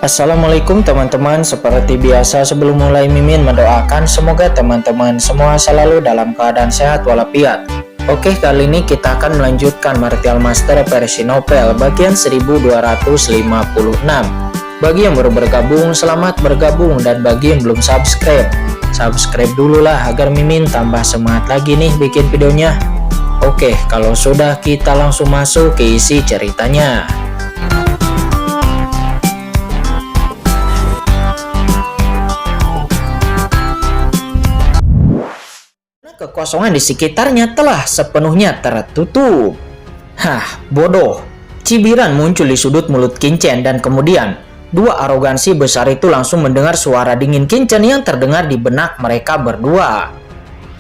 Assalamualaikum teman-teman, seperti biasa sebelum mulai Mimin mendoakan semoga teman-teman semua selalu dalam keadaan sehat walafiat. Oke, kali ini kita akan melanjutkan Martial Master versi novel bagian 1256. Bagi yang baru bergabung, selamat bergabung, dan bagi yang belum subscribe dulu lah agar Mimin tambah semangat lagi nih bikin videonya. Oke, kalau sudah kita langsung masuk ke isi ceritanya. Kekosongan di sekitarnya telah sepenuhnya tertutup. Hah, bodoh. Cibiran muncul di sudut mulut Kincen, dan kemudian dua arogansi besar itu langsung mendengar suara dingin Kincen yang terdengar di benak mereka berdua.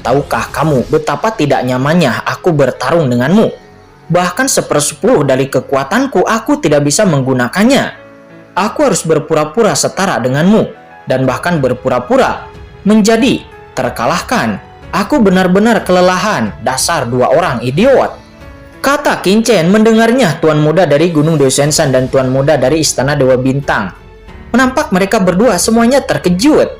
Tahukah kamu betapa tidak nyamannya aku bertarung denganmu? Bahkan 1/10 dari kekuatanku aku tidak bisa menggunakannya. Aku harus berpura-pura setara denganmu, dan bahkan berpura-pura menjadi terkalahkan. Aku benar-benar kelelahan, dasar dua orang idiot, kata Kincen mendengarnya. Tuan muda dari Gunung Deosensan dan Tuan muda dari Istana Dewa Bintang menampak mereka berdua semuanya terkejut.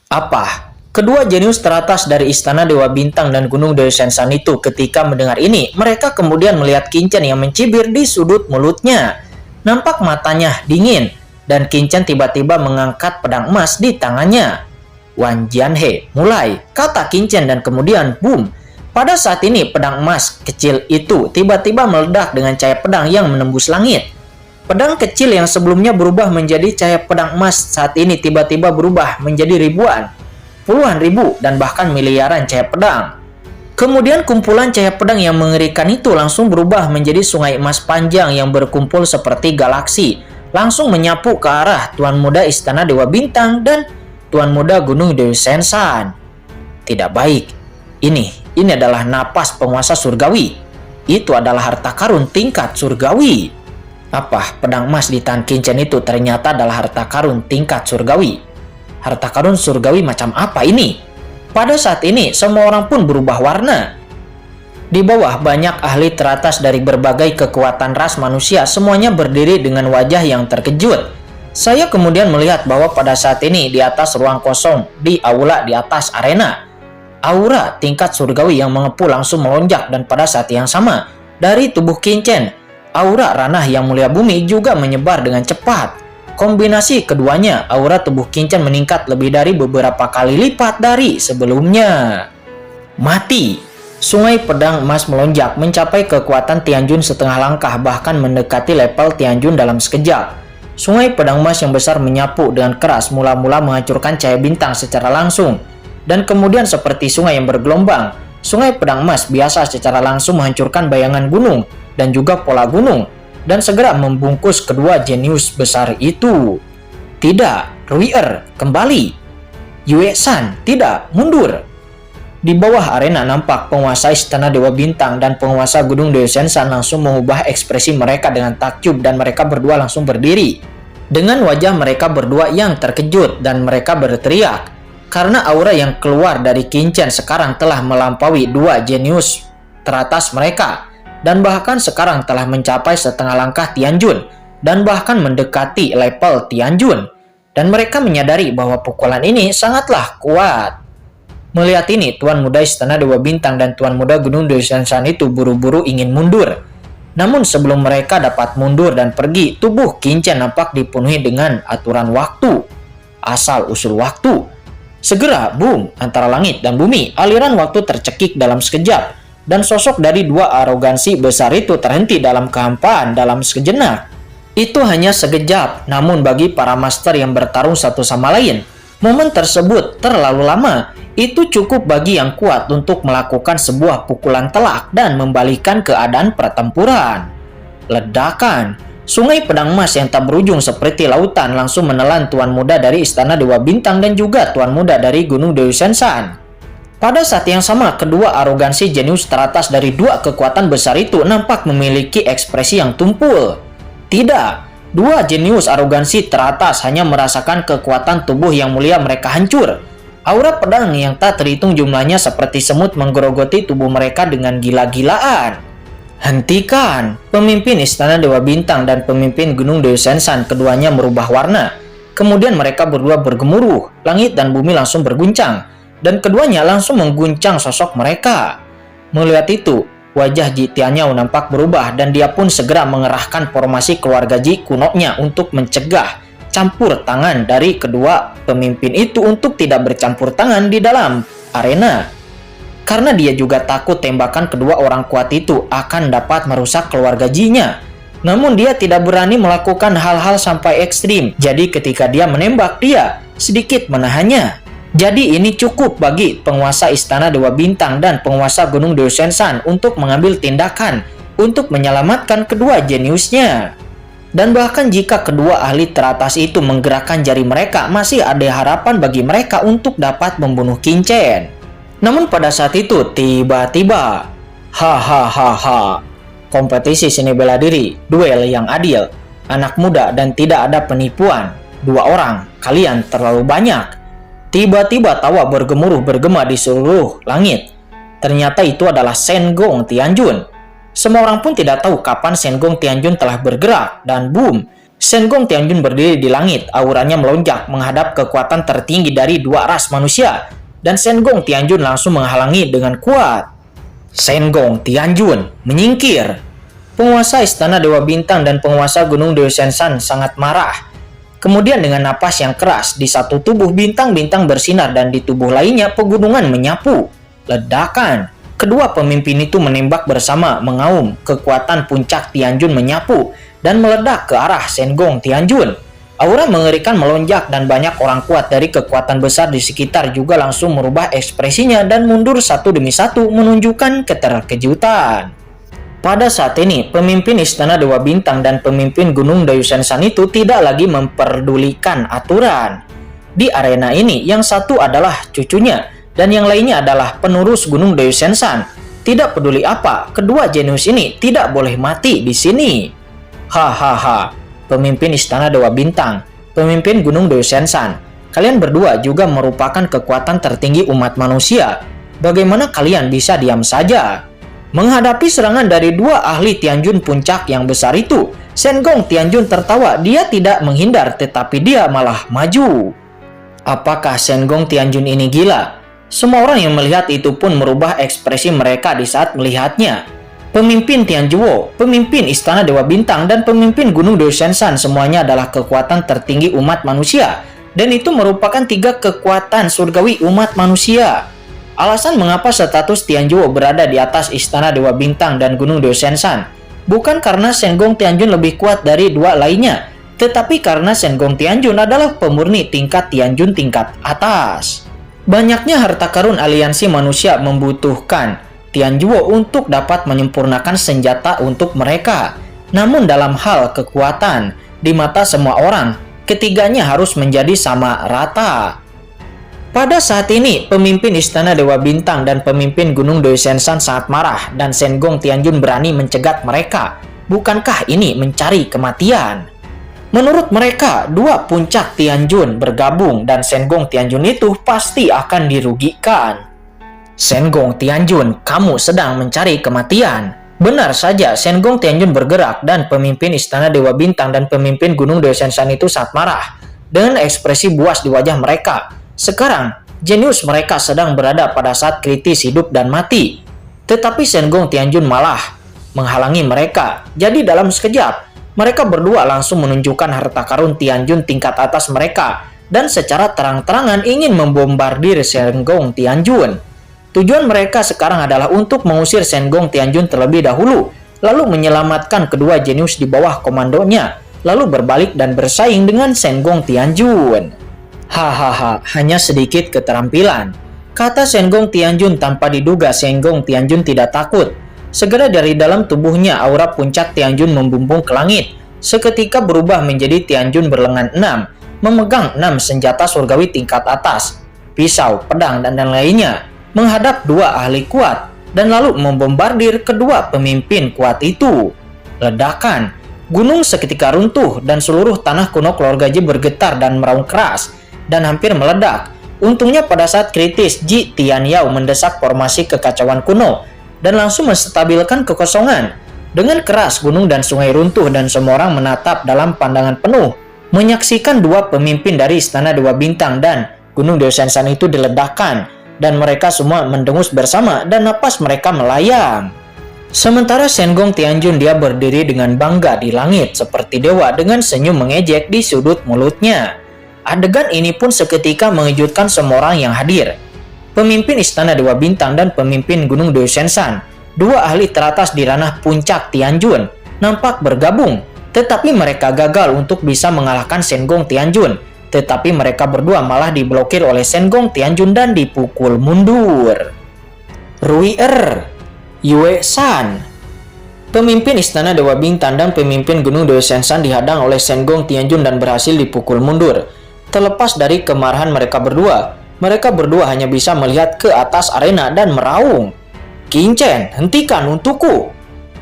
Apa? Kedua jenius teratas dari Istana Dewa Bintang dan Gunung Deosensan itu ketika mendengar ini, mereka kemudian melihat Kincen yang mencibir di sudut mulutnya. Nampak matanya dingin, dan Kincen tiba-tiba mengangkat pedang emas di tangannya. Wan Jianhe, mulai, kata Kincen, dan kemudian boom. Pada saat ini pedang emas kecil itu tiba-tiba meledak dengan cahaya pedang yang menembus langit. Pedang kecil yang sebelumnya berubah menjadi cahaya pedang emas saat ini tiba-tiba berubah menjadi ribuan, puluhan ribu, dan bahkan miliaran cahaya pedang. Kemudian kumpulan cahaya pedang yang mengerikan itu langsung berubah menjadi sungai emas panjang yang berkumpul seperti galaksi, langsung menyapu ke arah Tuan Muda Istana Dewa Bintang dan Tuan Muda Gunung Deosensan. Tidak baik. Ini adalah napas penguasa surgawi. Itu adalah harta karun tingkat surgawi. Apa? Pedang emas di tangan Kincen itu ternyata adalah harta karun tingkat surgawi. Harta karun surgawi macam apa ini? Pada saat ini semua orang pun berubah warna. Di bawah banyak ahli teratas dari berbagai kekuatan ras manusia, semuanya berdiri dengan wajah yang terkejut. Saya kemudian melihat bahwa pada saat ini di atas ruang kosong di aula di atas arena, aura tingkat surgawi yang mengepul langsung melonjak, dan pada saat yang sama dari tubuh Kincen, aura ranah yang mulia bumi juga menyebar dengan cepat. Kombinasi keduanya, aura tubuh Kincen meningkat lebih dari beberapa kali lipat dari sebelumnya. Mati. Sungai pedang emas melonjak mencapai kekuatan Tianjun setengah langkah, bahkan mendekati level Tianjun dalam sekejap. Sungai pedang emas yang besar menyapu dengan keras, mula-mula menghancurkan cahaya bintang secara langsung, dan kemudian seperti sungai yang bergelombang, sungai pedang emas biasa secara langsung menghancurkan bayangan gunung dan juga pola gunung, dan segera membungkus kedua jenius besar itu. Tidak, Ruier, kembali. Yue San, tidak, mundur. Di bawah arena nampak penguasa Istana Dewa Bintang dan penguasa Gunung Deosensan langsung mengubah ekspresi mereka dengan takjub, dan mereka berdua langsung berdiri dengan wajah mereka berdua yang terkejut, dan mereka berteriak karena aura yang keluar dari Kincen sekarang telah melampaui dua jenius teratas mereka, dan bahkan sekarang telah mencapai setengah langkah Tianjun dan bahkan mendekati level Tianjun, dan mereka menyadari bahwa pukulan ini sangatlah kuat. Melihat ini, Tuan Muda Istana Dewa Bintang dan Tuan Muda Gunung Deosensan itu buru-buru ingin mundur. Namun sebelum mereka dapat mundur dan pergi, tubuh Kincen nampak dipenuhi dengan aturan waktu, asal-usul waktu. Segera, boom, antara langit dan bumi, aliran waktu tercekik dalam sekejap, dan sosok dari dua arogansi besar itu terhenti dalam kehampaan dalam sejenak. Itu hanya sekejap, namun bagi para master yang bertarung satu sama lain, momen tersebut terlalu lama. Itu cukup bagi yang kuat untuk melakukan sebuah pukulan telak dan membalikkan keadaan pertempuran. Ledakan. Sungai pedang emas yang tak berujung seperti lautan langsung menelan Tuan Muda dari Istana Dewa Bintang dan juga Tuan Muda dari Gunung Deosensan. Pada saat yang sama, kedua arogansi jenius teratas dari dua kekuatan besar itu nampak memiliki ekspresi yang tumpul. Tidak. Dua jenius arogansi teratas hanya merasakan kekuatan tubuh yang mulia mereka hancur. Aura pedang yang tak terhitung jumlahnya seperti semut menggerogoti tubuh mereka dengan gila-gilaan. Hentikan! Pemimpin Istana Dewa Bintang dan pemimpin Gunung Dewa Sensan keduanya merubah warna. Kemudian mereka berdua bergemuruh, langit dan bumi langsung berguncang, dan keduanya langsung mengguncang sosok mereka. Melihat itu, wajah Ji Tianyao nampak berubah dan dia pun segera mengerahkan formasi keluarga Ji kunonya untuk mencegah campur tangan dari kedua pemimpin itu untuk tidak bercampur tangan di dalam arena. Karena dia juga takut tembakan kedua orang kuat itu akan dapat merusak keluarga Ji-nya. Namun dia tidak berani melakukan hal-hal sampai ekstrim. Jadi ketika dia menembak, dia sedikit menahannya. Jadi ini cukup bagi penguasa Istana Dewa Bintang dan penguasa Gunung Dewa Sensan untuk mengambil tindakan untuk menyelamatkan kedua jeniusnya. Dan bahkan jika kedua ahli teratas itu menggerakkan jari mereka, masih ada harapan bagi mereka untuk dapat membunuh Qingchen. Namun pada saat itu tiba-tiba, hahaha, kompetisi seni bela diri, duel yang adil, anak muda dan tidak ada penipuan. 2 orang, kalian terlalu banyak. Tiba-tiba tawa bergemuruh bergema di seluruh langit. Ternyata itu adalah Sengong Tianjun. Semua orang pun tidak tahu kapan Sengong Tianjun telah bergerak dan boom, Sengong Tianjun berdiri di langit, auranya melonjak menghadap kekuatan tertinggi dari 2 ras manusia. Dan Sengong Tianjun langsung menghalangi dengan kuat. Sengong Tianjun menyingkir. Penguasa Istana Dewa Bintang dan penguasa Gunung Dewa Sensan sangat marah. Kemudian dengan napas yang keras, di satu tubuh bintang-bintang bersinar dan di tubuh lainnya pegunungan menyapu. Ledakan. Kedua pemimpin itu menembak bersama mengaum. Kekuatan puncak Tianjun menyapu dan meledak ke arah Sengong Tianjun. Aura mengerikan melonjak dan banyak orang kuat dari kekuatan besar di sekitar juga langsung merubah ekspresinya dan mundur satu demi satu menunjukkan keterkejutan. Pada saat ini, pemimpin Istana Dewa Bintang dan pemimpin Gunung Dewa Sensan itu tidak lagi memperdulikan aturan. Di arena ini, yang satu adalah cucunya dan yang lainnya adalah penerus Gunung Dewa Sensan. Tidak peduli apa, kedua jenius ini tidak boleh mati di sini. Hahaha. Pemimpin Istana Dewa Bintang, pemimpin Gunung Dewa Sensan, kalian berdua juga merupakan kekuatan tertinggi umat manusia. Bagaimana kalian bisa diam saja? Menghadapi serangan dari 2 ahli Tianjun puncak yang besar itu, Sengong Tianjun tertawa. Dia tidak menghindar, tetapi dia malah maju. Apakah Sengong Tianjun ini gila? Semua orang yang melihat itu pun merubah ekspresi mereka di saat melihatnya. Pemimpin Tianjuo, pemimpin Istana Dewa Bintang, dan pemimpin Gunung Dewa Sensan semuanya adalah kekuatan tertinggi umat manusia. Dan itu merupakan 3 kekuatan surgawi umat manusia. Alasan mengapa status Tianjuo berada di atas Istana Dewa Bintang dan Gunung Dewa Sensan bukan karena Sengong Tianjun lebih kuat dari 2 lainnya, tetapi karena Sengong Tianjun adalah pemurni tingkat Tianjun tingkat atas. Banyaknya harta karun aliansi manusia membutuhkan Tianjuo untuk dapat menyempurnakan senjata untuk mereka. Namun dalam hal kekuatan, di mata semua orang, ketiganya harus menjadi sama rata. Pada saat ini, pemimpin Istana Dewa Bintang dan pemimpin Gunung Dewa Sensan sangat marah dan Sengong Tianjun berani mencegat mereka. Bukankah ini mencari kematian? Menurut mereka, 2 puncak Tianjun bergabung dan Sengong Tianjun itu pasti akan dirugikan. Sengong Tianjun, kamu sedang mencari kematian. Benar saja, Sengong Tianjun bergerak dan pemimpin Istana Dewa Bintang dan pemimpin Gunung Dewa Sensan itu sangat marah. Dengan ekspresi buas di wajah mereka. Sekarang, jenius mereka sedang berada pada saat kritis hidup dan mati. Tetapi Sengong Tianjun malah menghalangi mereka. Jadi dalam sekejap, mereka berdua langsung menunjukkan harta karun Tianjun tingkat atas mereka. Dan secara terang-terangan ingin membombardir Sengong Tianjun. Tujuan mereka sekarang adalah untuk mengusir Sengong Tianjun terlebih dahulu, lalu menyelamatkan kedua jenius di bawah komandonya, lalu berbalik dan bersaing dengan Sengong Tianjun. Hahaha, hanya sedikit keterampilan, kata Sengong Tianjun tanpa diduga Sengong Tianjun tidak takut. Segera dari dalam tubuhnya aura puncak Tianjun membumbung ke langit, seketika berubah menjadi Tianjun berlengan 6, memegang 6 senjata surgawi tingkat atas, pisau, pedang, dan lainnya. Menghadap 2 ahli kuat dan lalu membombardir kedua pemimpin kuat itu. Ledakan, gunung seketika runtuh dan seluruh tanah kuno keluarga Ji bergetar dan meraung keras dan hampir meledak. Untungnya pada saat kritis Ji Tianyao mendesak formasi kekacauan kuno dan langsung menstabilkan kekosongan. Dengan keras gunung dan sungai runtuh dan semua orang menatap dalam pandangan penuh, menyaksikan dua pemimpin dari Istana Dewa Bintang dan Gunung Dewa Sensan itu diledakkan, dan mereka semua mendengus bersama dan napas mereka melayang. Sementara Senggong Tianjun dia berdiri dengan bangga di langit seperti dewa dengan senyum mengejek di sudut mulutnya. Adegan ini pun seketika mengejutkan semua orang yang hadir. Pemimpin Istana Dewa Bintang dan pemimpin Gunung Dewa Sensan, dua ahli teratas di ranah puncak Tianjun, nampak bergabung, tetapi mereka gagal untuk bisa mengalahkan Senggong Tianjun. Tetapi mereka berdua malah diblokir oleh Senggong Tianjun dan dipukul mundur. Rui Yue San, pemimpin Istana Dewa Bintang dan pemimpin Gunung Dewa Sensan dihadang oleh Senggong Tianjun dan berhasil dipukul mundur. Terlepas dari kemarahan mereka berdua hanya bisa melihat ke atas arena dan meraung, "Qin-chen, hentikan untukku!"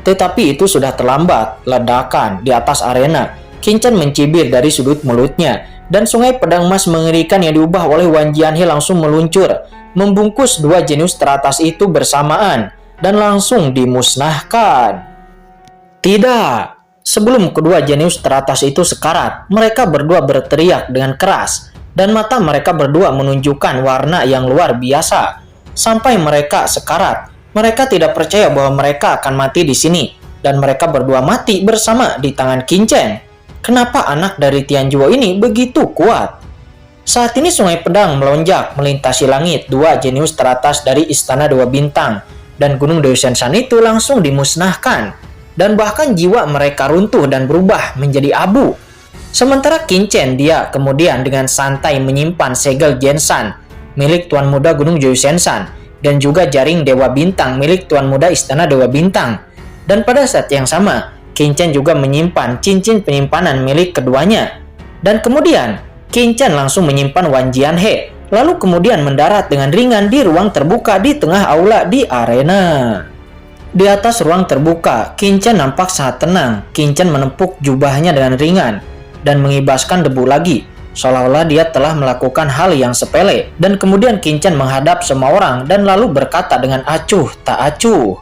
Tetapi itu sudah terlambat. Ledakan di atas arena, Qin-chen mencibir dari sudut mulutnya, dan sungai pedang emas mengerikan yang diubah oleh Wan Jianhe langsung meluncur, membungkus dua jenius teratas itu bersamaan, dan langsung dimusnahkan. Tidak! Sebelum kedua jenius teratas itu sekarat, mereka berdua berteriak dengan keras, dan mata mereka berdua menunjukkan warna yang luar biasa. Sampai mereka sekarat, mereka tidak percaya bahwa mereka akan mati di sini, dan mereka berdua mati bersama di tangan Qin-chen. Kenapa anak dari Tianjuo ini begitu kuat? Saat ini sungai pedang melonjak melintasi langit. Dua jenius teratas dari Istana Dewa Bintang dan Gunung Dewa Sensan itu langsung dimusnahkan, dan bahkan jiwa mereka runtuh dan berubah menjadi abu. Sementara Qin-chen dia kemudian dengan santai menyimpan segel Gensan milik Tuan Muda Gunung Dewa Sensan dan juga jaring Dewa Bintang milik Tuan Muda Istana Dewa Bintang. Dan pada saat yang sama, Qin-chen juga menyimpan cincin penyimpanan milik keduanya. Dan kemudian, Qin-chen langsung menyimpan Wan Jianhe, lalu kemudian mendarat dengan ringan di ruang terbuka di tengah aula di arena. Di atas ruang terbuka, Qin-chen nampak sangat tenang. Qin-chen menepuk jubahnya dengan ringan dan mengibaskan debu lagi, seolah-olah dia telah melakukan hal yang sepele. Dan kemudian Qin-chen menghadap semua orang dan lalu berkata dengan acuh tak acuh,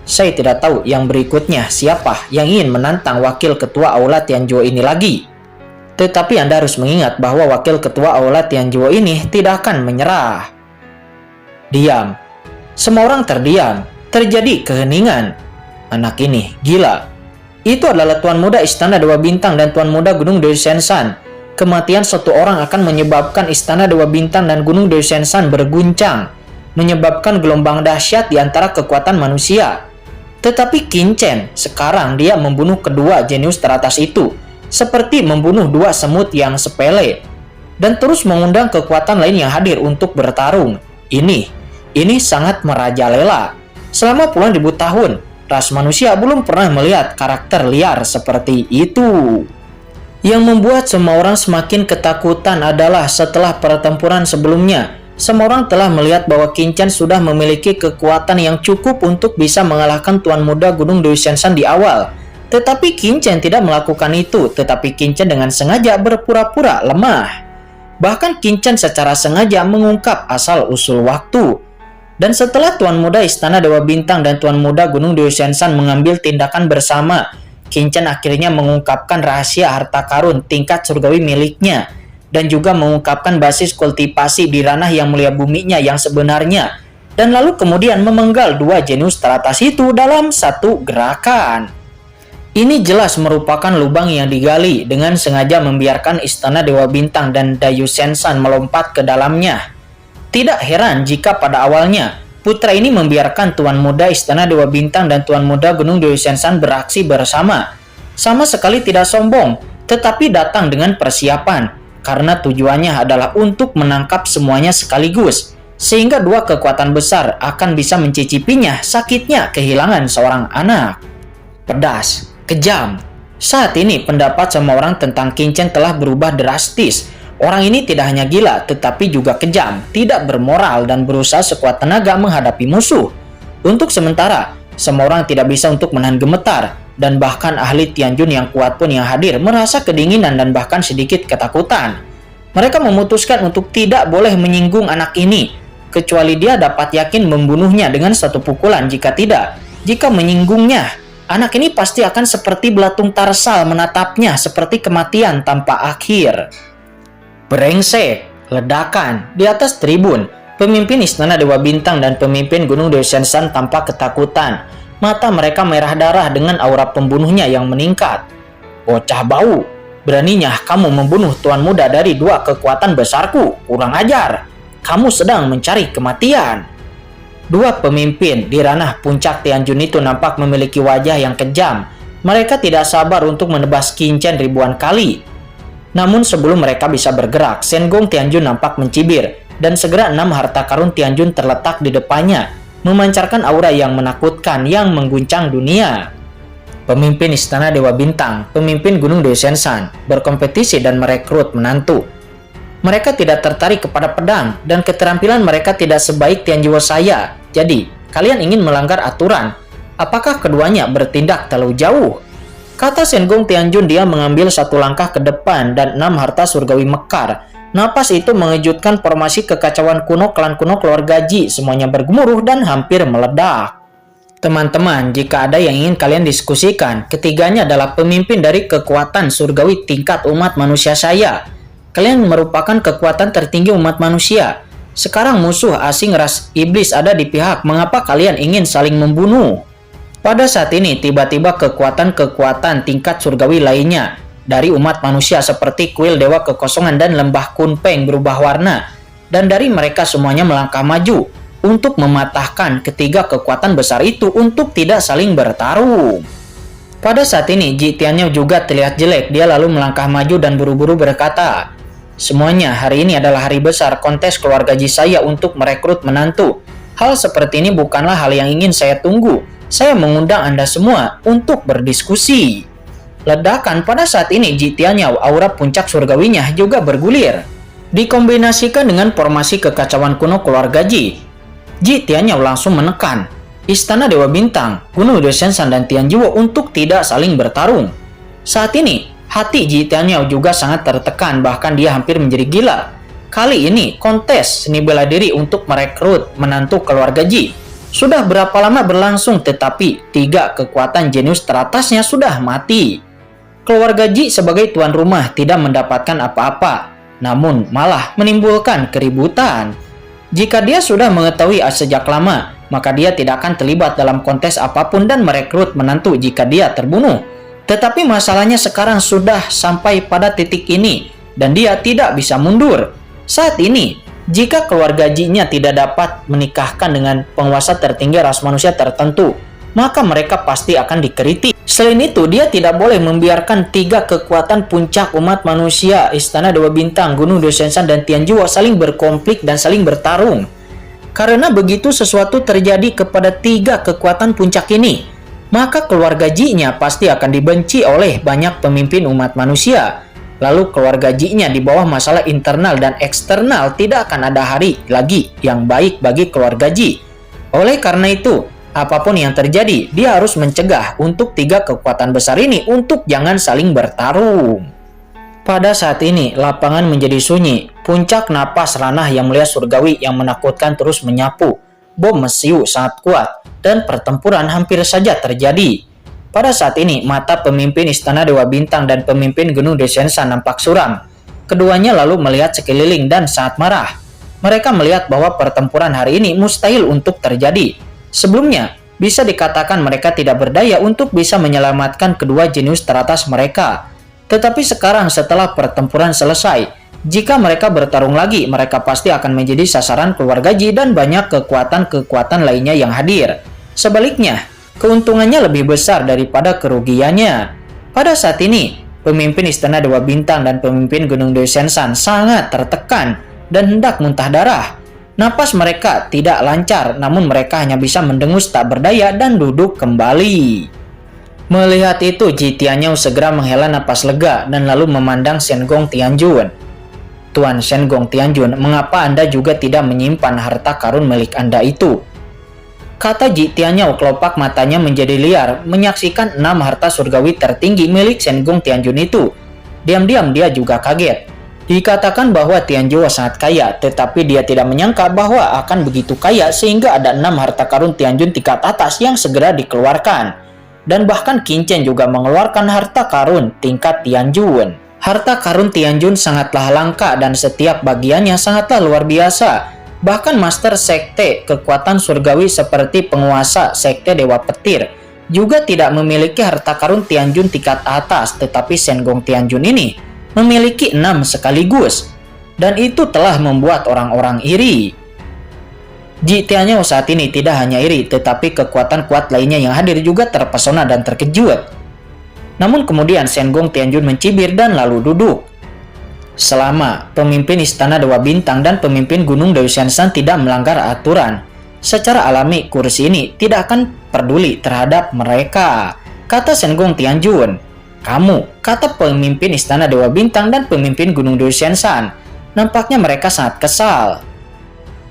"Saya tidak tahu yang berikutnya siapa yang ingin menantang wakil ketua Aula Tianjuo ini lagi. Tetapi Anda harus mengingat bahwa wakil ketua Aula Tianjuo ini tidak akan menyerah." Diam. Semua orang terdiam. Terjadi keheningan. Anak ini gila. Itu adalah Tuan Muda Istana Dewa Bintang dan Tuan Muda Gunung Dewa Sensan. Kematian satu orang akan menyebabkan Istana Dewa Bintang dan Gunung Dewa Sensan berguncang, menyebabkan gelombang dahsyat di antara kekuatan manusia. Tetapi Qin-chen sekarang dia membunuh kedua jenius teratas itu, seperti membunuh dua semut yang sepele, dan terus mengundang kekuatan lain yang hadir untuk bertarung. Ini sangat merajalela. Selama puluhan ribu tahun, ras manusia belum pernah melihat karakter liar seperti itu. Yang membuat semua orang semakin ketakutan adalah setelah pertempuran sebelumnya, semua orang telah melihat bahwa Qin-chen sudah memiliki kekuatan yang cukup untuk bisa mengalahkan Tuan Muda Gunung Dewa Sensan di awal. Tetapi Qin-chen tidak melakukan itu, tetapi Qin-chen dengan sengaja berpura-pura lemah. Bahkan Qin-chen secara sengaja mengungkap asal-usul waktu. Dan setelah Tuan Muda Istana Dewa Bintang dan Tuan Muda Gunung Dewa Sensan mengambil tindakan bersama, Qin-chen akhirnya mengungkapkan rahasia harta karun tingkat surgawi miliknya, dan juga mengungkapkan basis kultivasi di ranah yang mulia buminya yang sebenarnya, dan lalu kemudian memenggal dua jenius teratas itu dalam satu gerakan. Ini jelas merupakan lubang yang digali dengan sengaja membiarkan Istana Dewa Bintang dan Dayu Sensan melompat ke dalamnya. Tidak heran jika pada awalnya putra ini membiarkan Tuan Muda Istana Dewa Bintang dan Tuan Muda Gunung Dewa Sensan beraksi bersama. Sama sekali tidak sombong, tetapi datang dengan persiapan, karena tujuannya adalah untuk menangkap semuanya sekaligus, sehingga dua kekuatan besar akan bisa mencicipinya sakitnya kehilangan seorang anak. Pedas, kejam. Saat ini pendapat semua orang tentang Qin-chen telah berubah drastis. Orang ini tidak hanya gila, tetapi juga kejam, tidak bermoral, dan berusaha sekuat tenaga menghadapi musuh. Untuk sementara, semua orang tidak bisa untuk menahan gemetar, dan bahkan ahli Tianjun yang kuat pun yang hadir merasa kedinginan dan bahkan sedikit ketakutan. Mereka memutuskan untuk tidak boleh menyinggung anak ini, kecuali dia dapat yakin membunuhnya dengan satu pukulan. Jika tidak, jika menyinggungnya, Anak ini pasti akan seperti belatung Tarsal menatapnya seperti kematian tanpa akhir. Brengsek, ledakan di atas tribun. Pemimpin Istana Dewa Bintang dan pemimpin Gunung Dewa Sensan tampak ketakutan. Mata mereka merah darah dengan aura pembunuhnya yang meningkat. Bocah bau, beraninya kamu membunuh tuan muda dari dua kekuatan besarku. Kurang ajar, kamu sedang mencari kematian. Dua pemimpin di ranah puncak Tianjun itu nampak memiliki wajah yang kejam. Mereka tidak sabar untuk menebas Qin Chen ribuan kali. Namun sebelum mereka bisa bergerak, Shen Gong Tianjun nampak mencibir, dan segera 6 harta karun Tianjun terletak di depannya, memancarkan aura yang menakutkan yang mengguncang dunia. Pemimpin Istana Dewa Bintang, pemimpin Gunung Dewa Sensan, berkompetisi dan merekrut menantu. Mereka tidak tertarik kepada pedang, dan keterampilan mereka tidak sebaik Tianjiwo saya. Jadi, kalian ingin melanggar aturan. Apakah keduanya bertindak terlalu jauh? Kata Shen Gong Tianjun. Dia mengambil satu langkah ke depan dan 6 harta surgawi mekar. Napas itu mengejutkan formasi kekacauan kuno klan kuno keluarga Ji. Semuanya bergemuruh dan hampir meledak. Teman-teman, jika ada yang ingin kalian diskusikan, ketiganya adalah pemimpin dari kekuatan surgawi tingkat umat manusia saya. Kalian merupakan kekuatan tertinggi umat manusia. Sekarang musuh asing ras iblis ada di pihak. Mengapa kalian ingin saling membunuh? Pada saat ini, tiba-tiba kekuatan-kekuatan tingkat surgawi lainnya dari umat manusia seperti kuil Dewa Kekosongan dan Lembah Kunpeng berubah warna. Dan dari mereka semuanya melangkah maju untuk mematahkan ketiga kekuatan besar itu untuk tidak saling bertarung. Pada saat ini, Ji Tianyao juga terlihat jelek. Dia lalu melangkah maju dan buru-buru berkata, "Semuanya, hari ini adalah hari besar kontes keluarga Ji saya untuk merekrut menantu. Hal seperti ini bukanlah hal yang ingin saya tunggu. Saya mengundang Anda semua untuk berdiskusi." Ledakan pada saat ini Ji Tianyao, aura puncak surgawinya juga bergulir. Dikombinasikan dengan formasi kekacauan kuno keluarga Ji. Ji Tianyao langsung menekan Istana Dewa Bintang, Gunung Dewa Sensan dan Tianjiwo untuk tidak saling bertarung. Saat ini, hati Ji Tianyao juga sangat tertekan, bahkan dia hampir menjadi gila. Kali ini, kontes seni bela diri untuk merekrut menantu keluarga Ji sudah berapa lama berlangsung, tetapi 3 kekuatan jenius teratasnya sudah mati. Keluarga Ji sebagai tuan rumah tidak mendapatkan apa-apa, namun malah menimbulkan keributan. Jika dia sudah mengetahui sejak lama, maka dia tidak akan terlibat dalam kontes apapun dan merekrut menantu jika dia terbunuh. Tetapi masalahnya sekarang sudah sampai pada titik ini, dan dia tidak bisa mundur. Saat ini, jika keluarga Ji-nya tidak dapat menikahkan dengan penguasa tertinggi ras manusia tertentu, maka mereka pasti akan dikritik. Selain itu, dia tidak boleh membiarkan 3 kekuatan puncak umat manusia, Istana Dewa Bintang, Gunung Dewa Sensan, dan Tianjiwo saling berkonflik dan saling bertarung. Karena begitu sesuatu terjadi kepada 3 kekuatan puncak ini, maka keluarga Ji-nya pasti akan dibenci oleh banyak pemimpin umat manusia. Lalu keluarga Ji-nya di bawah masalah internal dan eksternal, tidak akan ada hari lagi yang baik bagi keluarga Ji. Oleh karena itu, apapun yang terjadi, dia harus mencegah untuk 3 kekuatan besar ini untuk jangan saling bertarung. Pada saat ini, lapangan menjadi sunyi. Puncak napas ranah yang mulia surgawi yang menakutkan terus menyapu. Bom mesiu sangat kuat, dan pertempuran hampir saja terjadi. Pada saat ini, mata pemimpin Istana Dewa Bintang dan pemimpin Gunung Dewa Sensan nampak suram. Keduanya lalu melihat sekeliling dan sangat marah. Mereka melihat bahwa pertempuran hari ini mustahil untuk terjadi. Sebelumnya, bisa dikatakan mereka tidak berdaya untuk bisa menyelamatkan kedua jenius teratas mereka. Tetapi sekarang setelah pertempuran selesai, jika mereka bertarung lagi, mereka pasti akan menjadi sasaran keluarga Ji dan banyak kekuatan-kekuatan lainnya yang hadir. Sebaliknya, keuntungannya lebih besar daripada kerugiannya. Pada saat ini, pemimpin Istana Dewa Bintang dan pemimpin Gunung Dewa Sensan sangat tertekan dan hendak muntah darah. Napas mereka tidak lancar, namun mereka hanya bisa mendengus tak berdaya dan duduk kembali. Melihat itu, Ji Tianyao segera menghela napas lega dan lalu memandang Shen Gong Tianjun. "Tuan Shen Gong Tianjun, mengapa Anda juga tidak menyimpan harta karun milik Anda itu?" Kata Ji Tianyao. Kelopak matanya menjadi liar menyaksikan 6 harta surgawi tertinggi milik Shen Gong Tianjun itu. Diam-diam dia juga kaget. Dikatakan bahwa Tianjiwo sangat kaya, tetapi dia tidak menyangka bahwa akan begitu kaya sehingga ada 6 harta karun Tianjun tingkat atas yang segera dikeluarkan. Dan bahkan Qin Chen juga mengeluarkan harta karun tingkat Tianjun. Harta karun Tianjun sangatlah langka dan setiap bagiannya sangatlah luar biasa. Bahkan master sekte kekuatan surgawi seperti penguasa sekte Dewa Petir juga tidak memiliki harta karun Tianjun tingkat atas, tetapi Shen Gong Tianjun ini memiliki 6 sekaligus. Dan itu telah membuat orang-orang iri. Ji Tianyao saat ini tidak hanya iri, tetapi kekuatan kuat lainnya yang hadir juga terpesona dan terkejut. Namun kemudian Shen Gong Tianjun mencibir dan lalu duduk. Selama pemimpin Istana Dewa Bintang dan pemimpin Gunung Dewi Senshan tidak melanggar aturan, secara alami kursi ini tidak akan peduli terhadap mereka, kata Shen Gong Tianjun. Kamu, kata pemimpin Istana Dewa Bintang dan pemimpin Gunung Dewi Senshan. Nampaknya mereka sangat kesal.